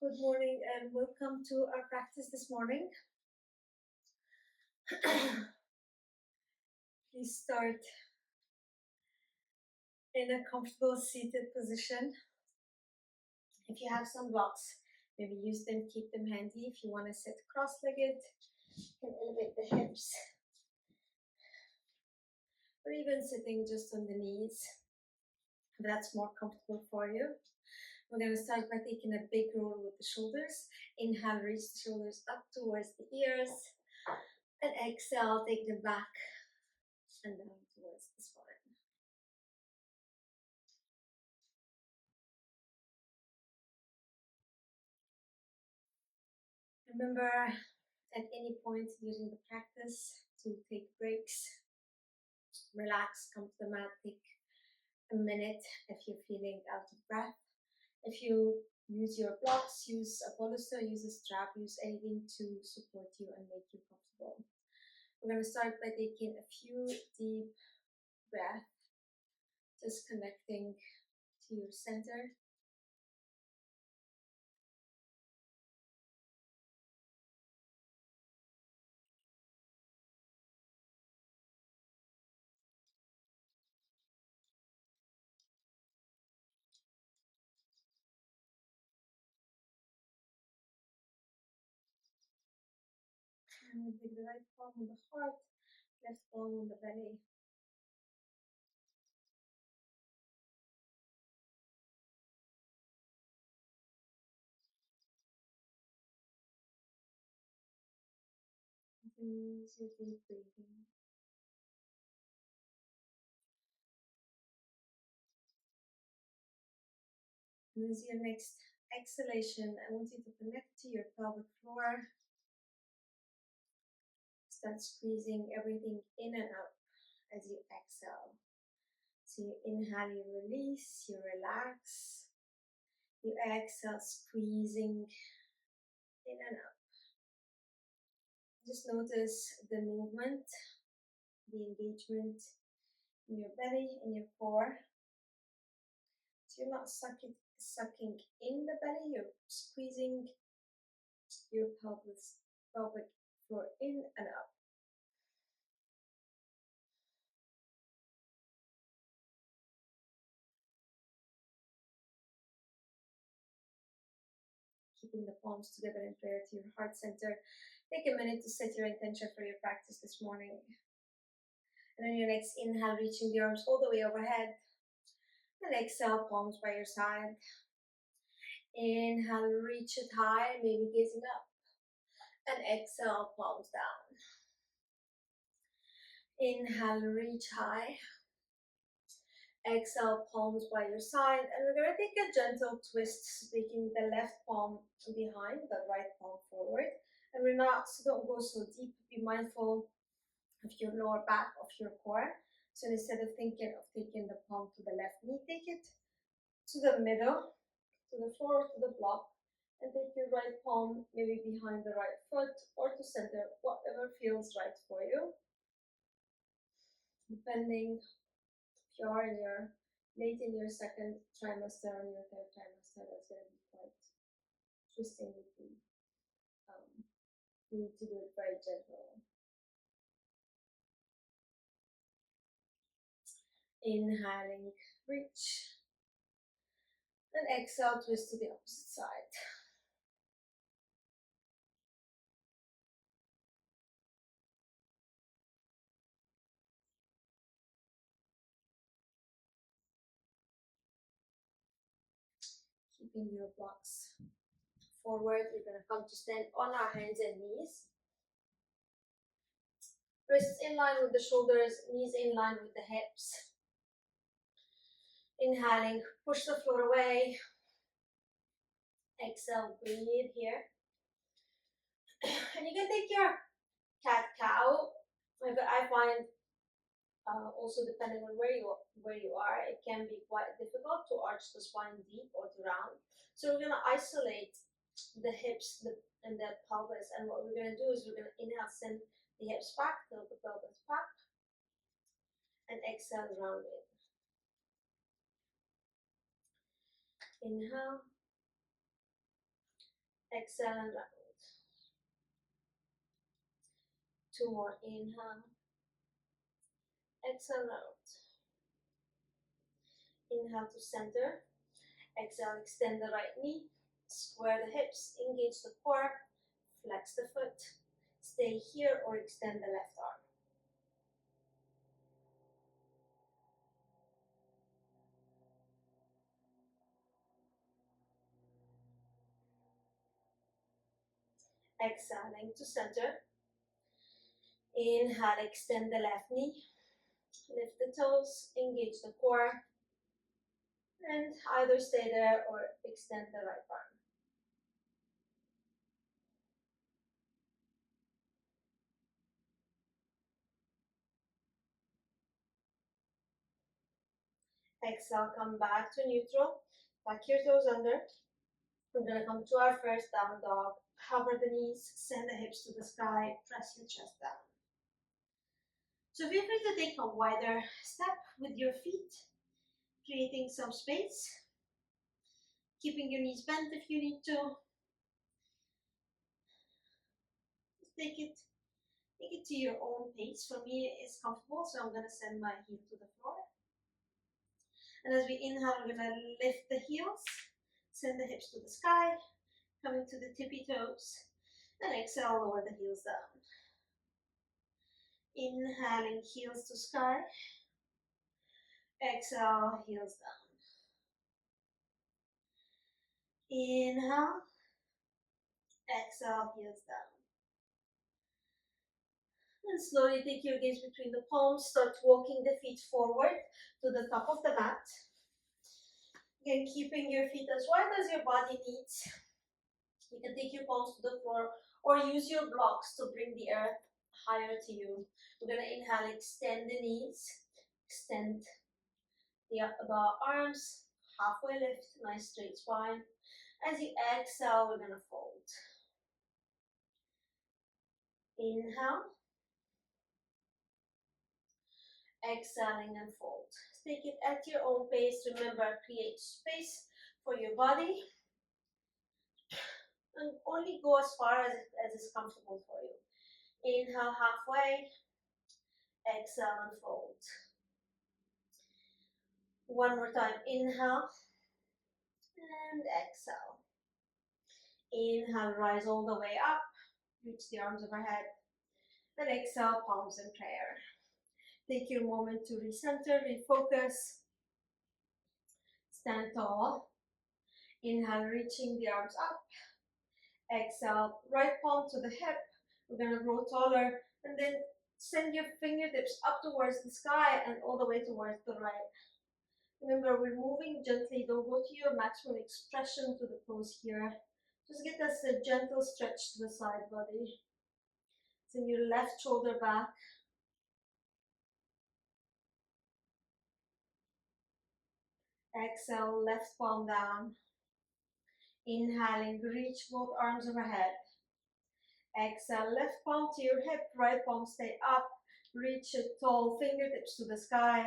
Good morning and welcome to our practice this morning. Please start in a comfortable seated position. If you have some blocks, maybe use them, keep them handy. If you want to sit cross-legged, you can elevate the hips. Or even sitting just on the knees, if that's more comfortable for you. We're going to start by taking a big roll with the shoulders. Inhale, reach the shoulders up towards the ears. And exhale, take them back and down towards the spine. Remember at any point during the practice to take breaks, relax, come to the mat, take a minute if you're feeling out of breath. If you use your blocks, use a bolster, use a strap, use anything to support you and make you comfortable. We're going to start by taking a few deep breaths, just connecting to your center. And we take the right palm on the heart, left palm on the belly. Use your deep breathing. And as your next exhalation, I want you to connect to your pelvic floor. Start squeezing everything in and out as you exhale. So you inhale, you release, you relax. You exhale, squeezing in and out. Just notice the movement, the engagement in your belly, in your core. So you're not sucking in the belly, you're squeezing your pelvic floor in and out. Keeping the palms together in prayer to your heart center. Take a minute to set your intention for your practice this morning. And on your next inhale, reaching the arms all the way overhead. And exhale, palms by your side. Inhale, reach it high, maybe gazing up. And exhale, palms down. Inhale, reach high. Exhale, palms by your side. And we're going to take a gentle twist, taking the left palm behind, the right palm forward. And relax, don't go so deep. Be mindful of your lower back, of your core. So instead of thinking of taking the palm to the left knee, take it to the middle, to the floor, to the block, and take your right palm maybe behind the right foot or to center, whatever feels right for you. Depending if you are late in your second trimester or your third trimester, that's going to be quite twisting with you. You need to do it very gentle. Inhaling, reach. And exhale, twist to the opposite side. Keeping your blocks forward, we're going to come to stand on our hands and knees. Wrists in line with the shoulders, knees in line with the hips. Inhaling, push the floor away. Exhale, breathe here. And you can take your cat-cow. I find also depending on where you are, it can be quite difficult to arch the spine deep or to round. So we're going to isolate the hips and the pelvis. And what we're going to do is we're going to inhale, send the hips back, tilt the pelvis back, and exhale, round it. Inhale. Exhale and round. Two more. Inhale. Exhale, round. Inhale to center. Exhale, extend the right knee. Square the hips. Engage the core. Flex the foot. Stay here or extend the left arm. Exhaling to center. Inhale, extend the left knee. Lift the toes, engage the core, and either stay there or extend the right arm. Exhale, come back to neutral. Tuck your toes under. We're going to come to our first down dog. Cover the knees, send the hips to the sky, press your chest down. So feel free to take a wider step with your feet, creating some space, keeping your knees bent if you need to. Take it to your own pace. For me, it's comfortable, so I'm going to send my heel to the floor. And as we inhale, we're going to lift the heels, send the hips to the sky, coming to the tippy toes, and exhale, lower the heels down. Inhaling, heels to sky. Exhale, heels down. Inhale. Exhale, heels down. And slowly take your gaze between the palms. Start walking the feet forward to the top of the mat. Again, keeping your feet as wide as your body needs. You can take your palms to the floor or use your blocks to bring the earth higher to you. We're going to inhale, extend the knees, extend the arms, halfway lift, nice straight spine. As you exhale, we're going to fold. Inhale. Exhaling and fold. Take it at your own pace. Remember, create space for your body. And only go as far as is comfortable for you. Inhale halfway. Exhale and fold. One more time. Inhale. And exhale. Inhale, rise all the way up. Reach the arms overhead. And exhale, palms in prayer. Take your moment to recenter, refocus. Stand tall. Inhale, reaching the arms up. Exhale, right palm to the hip. We're going to grow taller. And then send your fingertips up towards the sky and all the way towards the right. Remember, we're moving gently. Don't go to your maximum expression to the pose here. Just get us a gentle stretch to the side body. Send your left shoulder back. Exhale, left palm down. Inhaling, reach both arms overhead. Exhale, left palm to your hip, right palm stay up. Reach it tall, fingertips to the sky.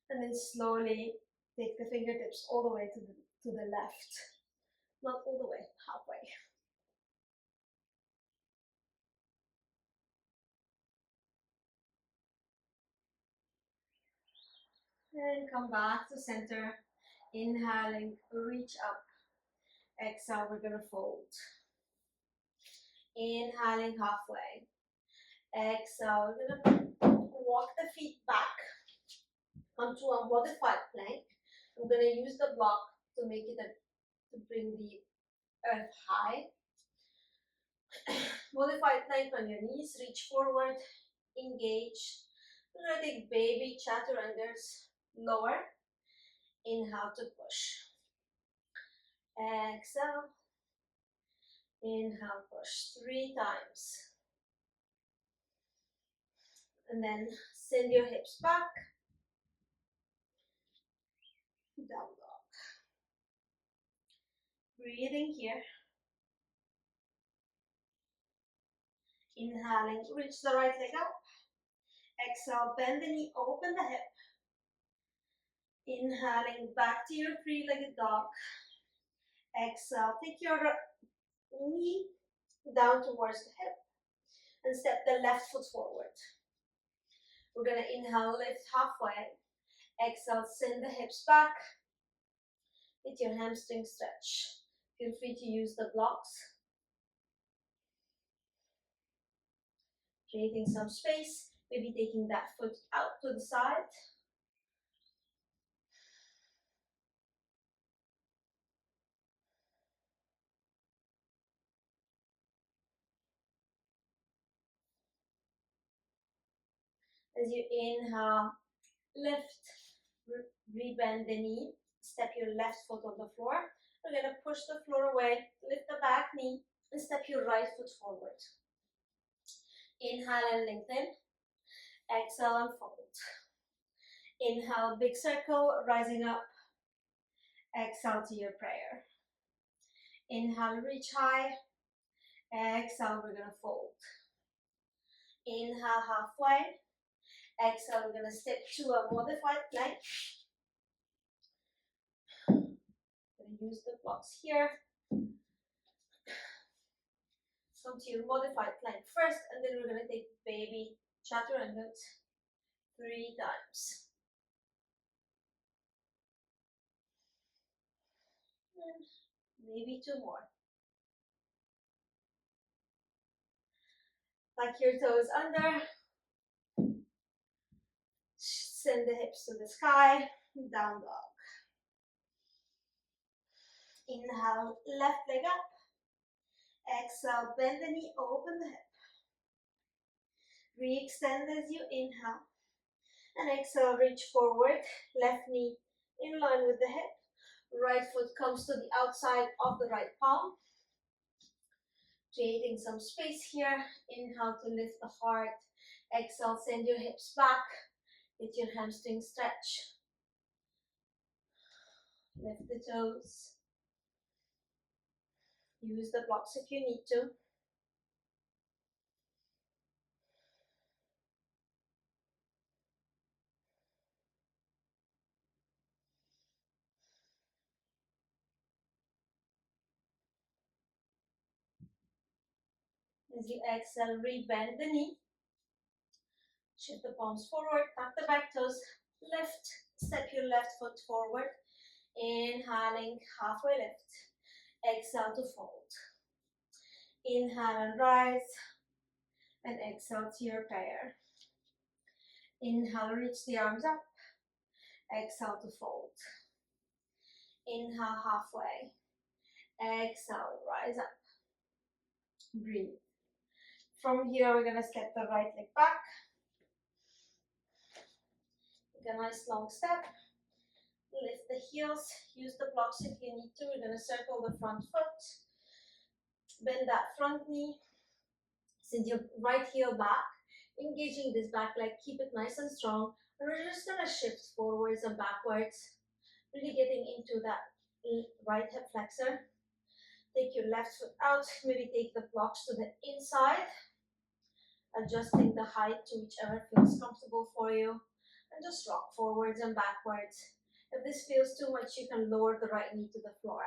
And then slowly take the fingertips all the way to the left. Not all the way, halfway. And come back to center. Inhaling, reach up. Exhale, we're going to fold. Inhaling halfway. Exhale, we're going to walk the feet back onto a modified plank. I'm going to use the block to make it to bring the earth high. Modified plank on your knees, reach forward, engage. We're going to take baby chaturangas, lower. Inhale to push. Exhale. Inhale, push 3 times. And then send your hips back. Down dog. Breathing here. Inhaling, reach the right leg up. Exhale, bend the knee, open the hip. Inhaling, back to your 3-legged dog. Exhale, take your knee down towards the hip, and step the left foot forward. We're gonna inhale, lift halfway. Exhale, send the hips back with your hamstring stretch. Feel free to use the blocks. Creating some space, maybe taking that foot out to the side. As you inhale, lift, rebend the knee, step your left foot on the floor. We're gonna push the floor away, lift the back knee, and step your right foot forward. Inhale and lengthen. Exhale and fold. Inhale, big circle, rising up. Exhale to your prayer. Inhale, reach high. Exhale, we're gonna fold. Inhale, halfway. Exhale, we're gonna step to a modified plank. Gonna use the blocks here. Come to your modified plank first, and then we're gonna take baby chaturanga 3 times. And maybe 2 more. Tuck your toes under. Send the hips to the sky. Down dog. Inhale, left leg up. Exhale, bend the knee, open the hip. Re-extend as you inhale. And exhale, reach forward. Left knee in line with the hip. Right foot comes to the outside of the right palm. Creating some space here. Inhale to lift the heart. Exhale, send your hips back. Get your hamstring stretch. Lift the toes. Use the blocks if you need to. As you exhale, rebend the knee. Shift the palms forward, tuck the back toes, lift, step your left foot forward. Inhaling, halfway lift. Exhale to fold. Inhale and rise. And exhale to your prayer. Inhale, reach the arms up. Exhale to fold. Inhale, halfway. Exhale, rise up. Breathe. From here, we're gonna step the right leg back. Take a nice long step. Lift the heels. Use the blocks if you need to. We're gonna circle the front foot. Bend that front knee. Send your right heel back. Engaging this back leg. Keep it nice and strong. And we're just gonna shift forwards and backwards. Really getting into that right hip flexor. Take your left foot out. Maybe take the blocks to the inside. Adjusting the height to whichever feels comfortable for you. And just rock forwards and backwards. If this feels too much, you can lower the right knee to the floor.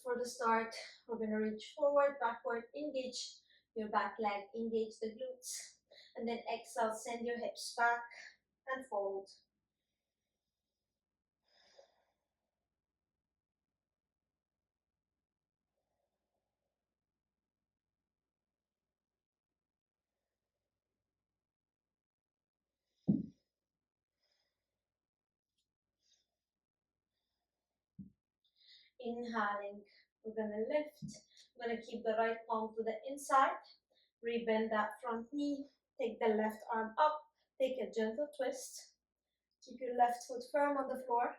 For the start, we're going to reach forward, backward, engage your back leg, engage the glutes. And then exhale, send your hips back and fold. Inhaling, we're going to lift. We're going to keep the right palm to the inside. Rebend that front knee. Take the left arm up. Take a gentle twist. Keep your left foot firm on the floor.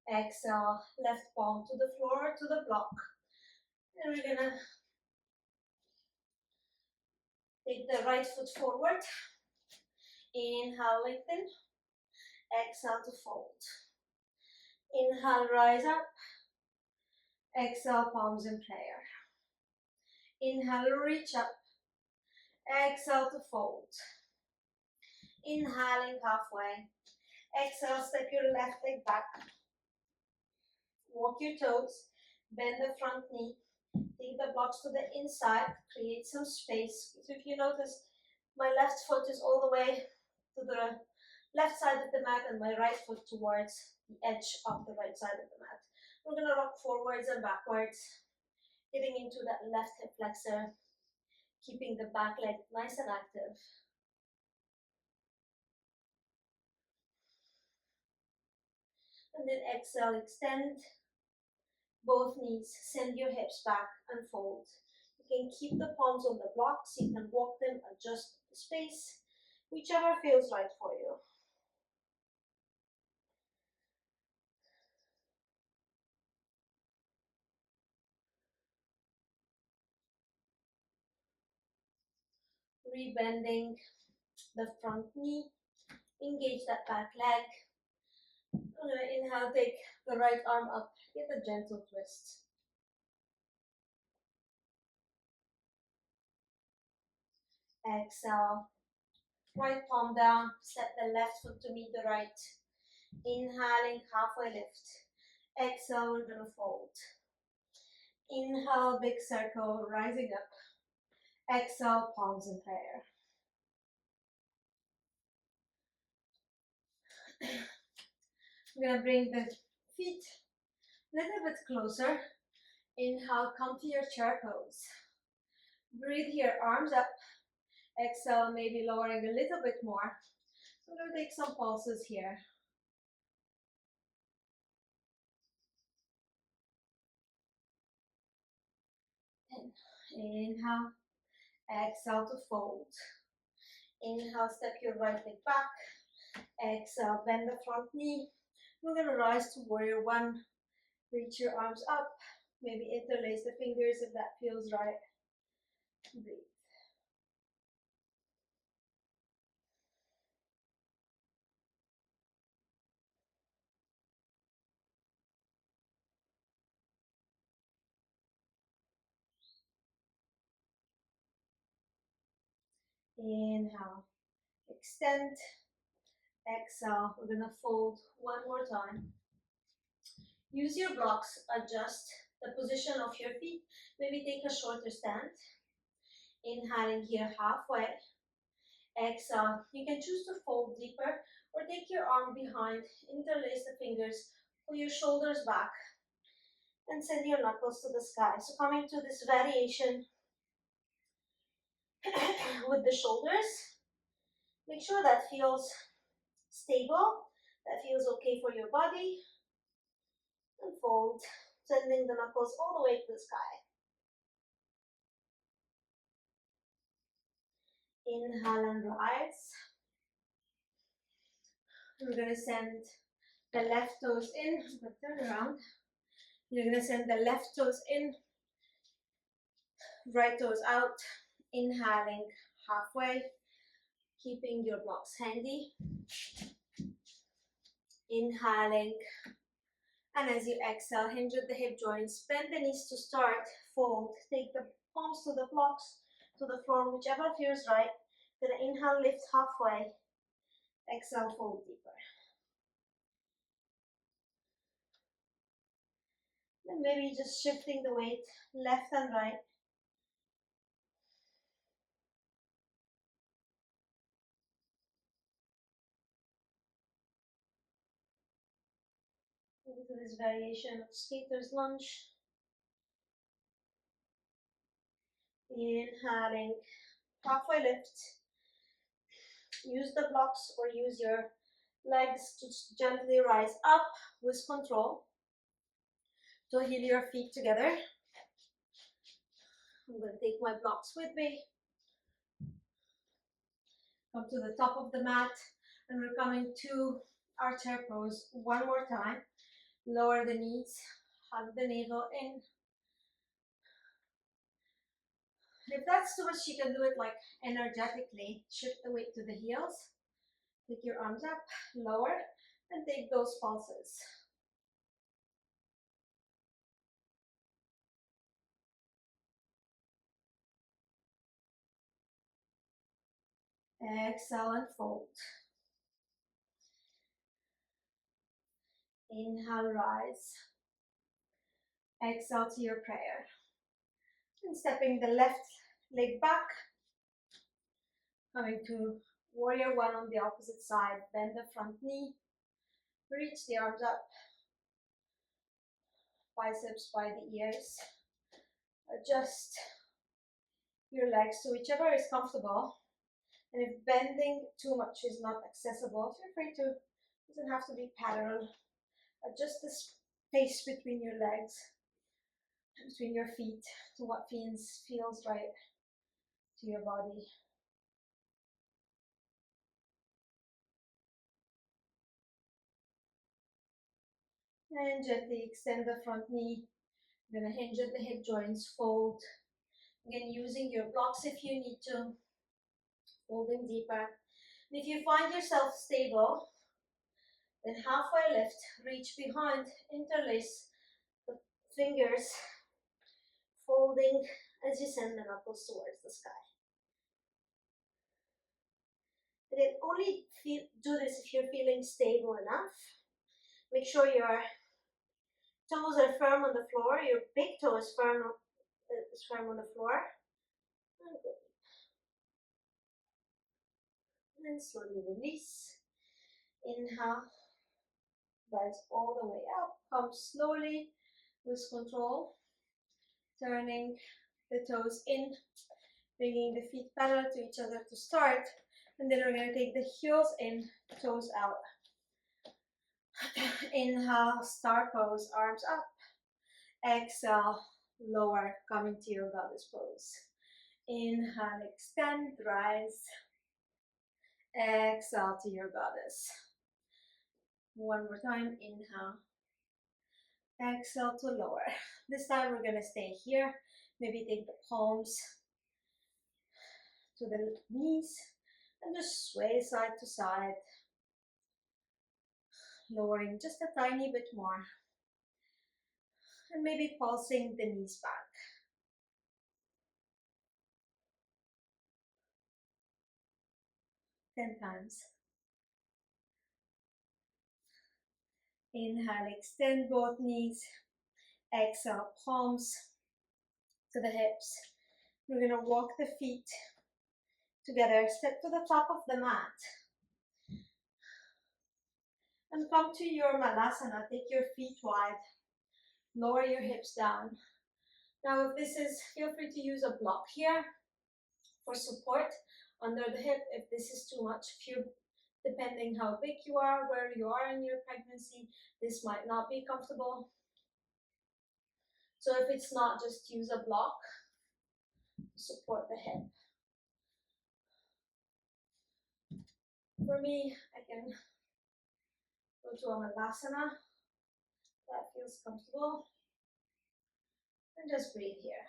Exhale, left palm to the floor, to the block. And we're gonna take the right foot forward. Inhale, lengthen. Exhale to fold. Inhale, rise up. Exhale, palms in prayer. Inhale, reach up. Exhale to fold. Inhaling halfway. Exhale, step your left leg back. Walk your toes. Bend the front knee. Take the blocks to the inside. Create some space. So if you notice, my left foot is all the way to the left side of the mat and my right foot towards the edge of the right side of the mat. We're going to rock forwards and backwards, getting into that left hip flexor, keeping the back leg nice and active. And then exhale, extend both knees, send your hips back and fold. You can keep the palms on the blocks, you can walk them, adjust the space, whichever feels right for you. Rebending the front knee, engage that back leg. I'm going to inhale, take the right arm up, get a gentle twist. Exhale, right palm down, step the left foot to meet the right. Inhaling, halfway lift. Exhale, we're going to fold. Inhale, big circle, rising up. Exhale, palms in prayer. I'm going to bring the feet a little bit closer. Inhale, come to your chair pose. Breathe here, arms up. Exhale, maybe lowering a little bit more. So I'm going to take some pulses here. Inhale, exhale to fold. Inhale, step your right leg back. Exhale, bend the front knee. We're going to rise to warrior one. Reach your arms up. Maybe interlace the fingers if that feels right. Breathe. Inhale, extend. Exhale, we're going to fold one more time. Use your blocks, adjust the position of your feet. Maybe take a shorter stand. Inhaling here halfway. Exhale, you can choose to fold deeper or take your arm behind, interlace the fingers, pull your shoulders back, and send your knuckles to the sky. So coming to this variation with the shoulders, make sure that feels stable, that feels okay for your body, and fold, sending the knuckles all the way to the sky. Inhale and rise. We're going to send the left toes in, turn around. You're going to send the left toes in, right toes out. Inhaling halfway, keeping your blocks handy. Inhaling, and as you exhale, hinge at the hip joints, bend the knees to start, fold, take the palms to the blocks, to the floor, whichever feels right. Gonna inhale, lift halfway, exhale, fold deeper. And maybe just shifting the weight left and right. Into this variation of skater's lunge. Inhaling, halfway lift. Use the blocks or use your legs to gently rise up with control. So heel your feet together. I'm going to take my blocks with me. Come to the top of the mat, and we're coming to our chair pose one more time. Lower the knees, hug the navel in. If that's too much, you can do it like energetically. Shift the weight to the heels. Take your arms up, lower, and take those pulses. Exhale and fold. Inhale, rise. Exhale to your prayer. And stepping the left leg back. Coming to warrior one on the opposite side. Bend the front knee. Reach the arms up. Biceps by the ears. Adjust your legs to whichever is comfortable. And if bending too much is not accessible, feel free to, it doesn't have to be parallel. Adjust the space between your legs, between your feet, to what feels right to your body. And gently extend the front knee. You're going to hinge at the hip joints, fold. Again, using your blocks if you need to, folding deeper. And if you find yourself stable, then halfway lift, reach behind, interlace the fingers, folding as you send the knuckles towards the sky. Again, only do this if you're feeling stable enough. Make sure your toes are firm on the floor, your big toe is firm on the floor. And then slowly release. Inhale, rise all the way up. Come slowly with control, turning the toes in, bringing the feet parallel to each other to start. And then we're going to take the heels in, toes out. Inhale, star pose, arms up. Exhale, lower, coming to your goddess pose. Inhale, extend, rise. Exhale to your goddess. One more time, inhale. Exhale to lower. This time we're going to stay here. Maybe take the palms to the knees and just sway side to side. Lowering just a tiny bit more. And maybe pulsing the knees back. 10 times. Inhale, extend both knees. Exhale, palms to the hips. We're going to walk the feet together. Step to the top of the mat. And come to your malasana. Take your feet wide. Lower your hips down. Now if this is, feel free to use a block here for support under the hip if this is too much. Depending how big you are, where you are in your pregnancy, this might not be comfortable. So if it's not, just use a block to support the hip. For me, I can go to a malasana. That feels comfortable. And just breathe here.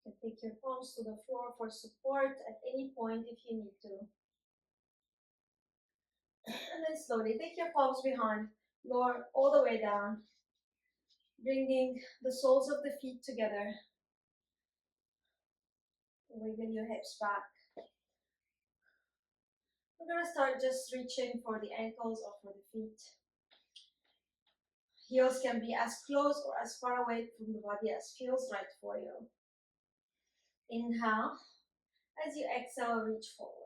You can take your palms to the floor for support at any point if you need to. And then slowly take your palms behind, lower all the way down, bringing the soles of the feet together. Wiggle your hips back. We're going to start just reaching for the ankles or for the feet. Heels can be as close or as far away from the body as feels right for you. Inhale. As you exhale, reach forward.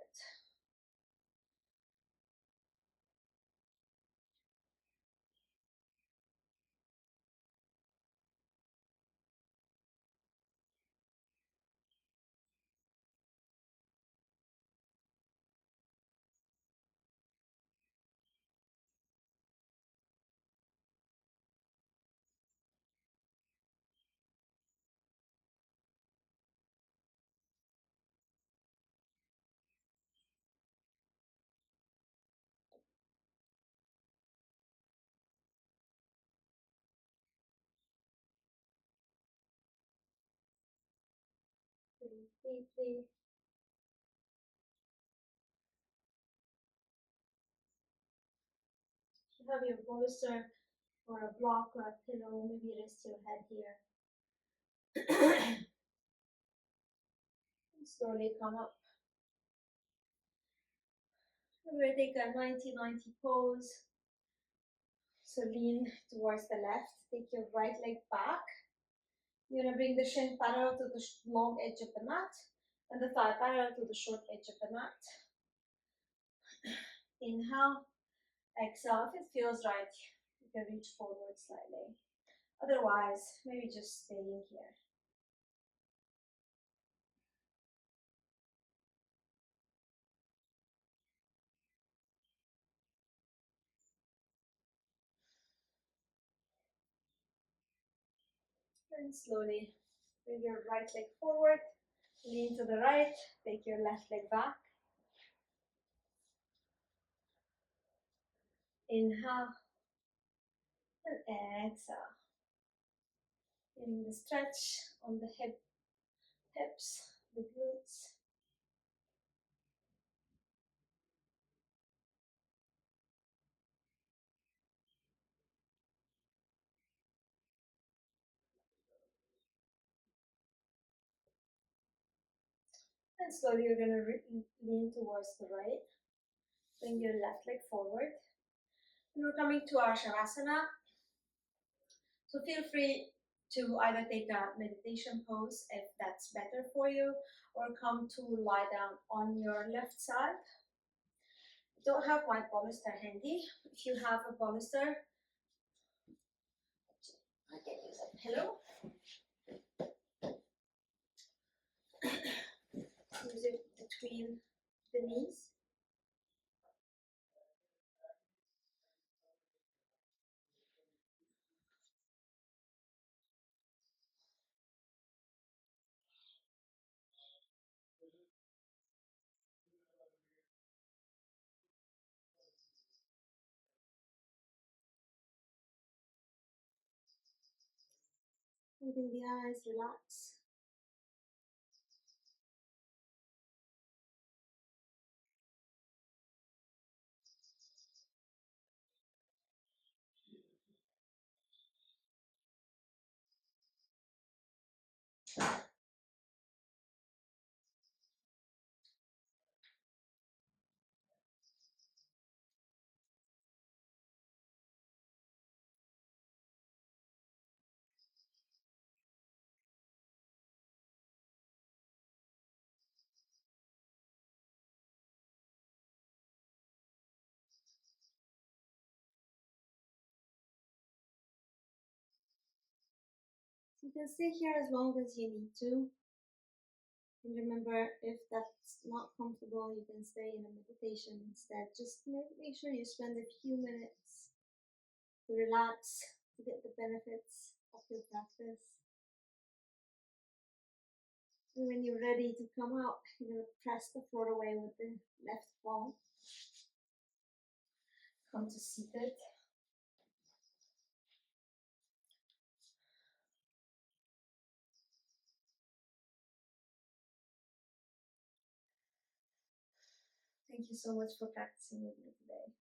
Breathe deeply. You have your bolster or a block or a pillow. Maybe rest your head here. Slowly come up. We're going to take a 90-90 pose. So lean towards the left. Take your right leg back. You're going to bring the shin parallel to the long edge of the mat and the thigh parallel to the short edge of the mat. Inhale, exhale. If it feels right, you can reach forward slightly. Otherwise, maybe just staying here. And slowly bring your right leg forward, lean to the right, take your left leg back. Inhale and exhale. Feeling the stretch on the hips, the glutes. And slowly you're going to lean towards the right. Bring your left leg forward. And we're coming to our Shavasana. So feel free to either take a meditation pose if that's better for you, or come to lie down on your left side. I don't have my bolster handy. If you have a bolster, I can use a pillow. Use it between the knees. Open the eyes, relax. You can stay here as long as you need to. And remember, if that's not comfortable, you can stay in a meditation instead. Just make sure you spend a few minutes to relax, to get the benefits of your practice. And when you're ready to come out, you're going to press the floor away with the left palm. Come to seated. Thank you so much for practicing with me today.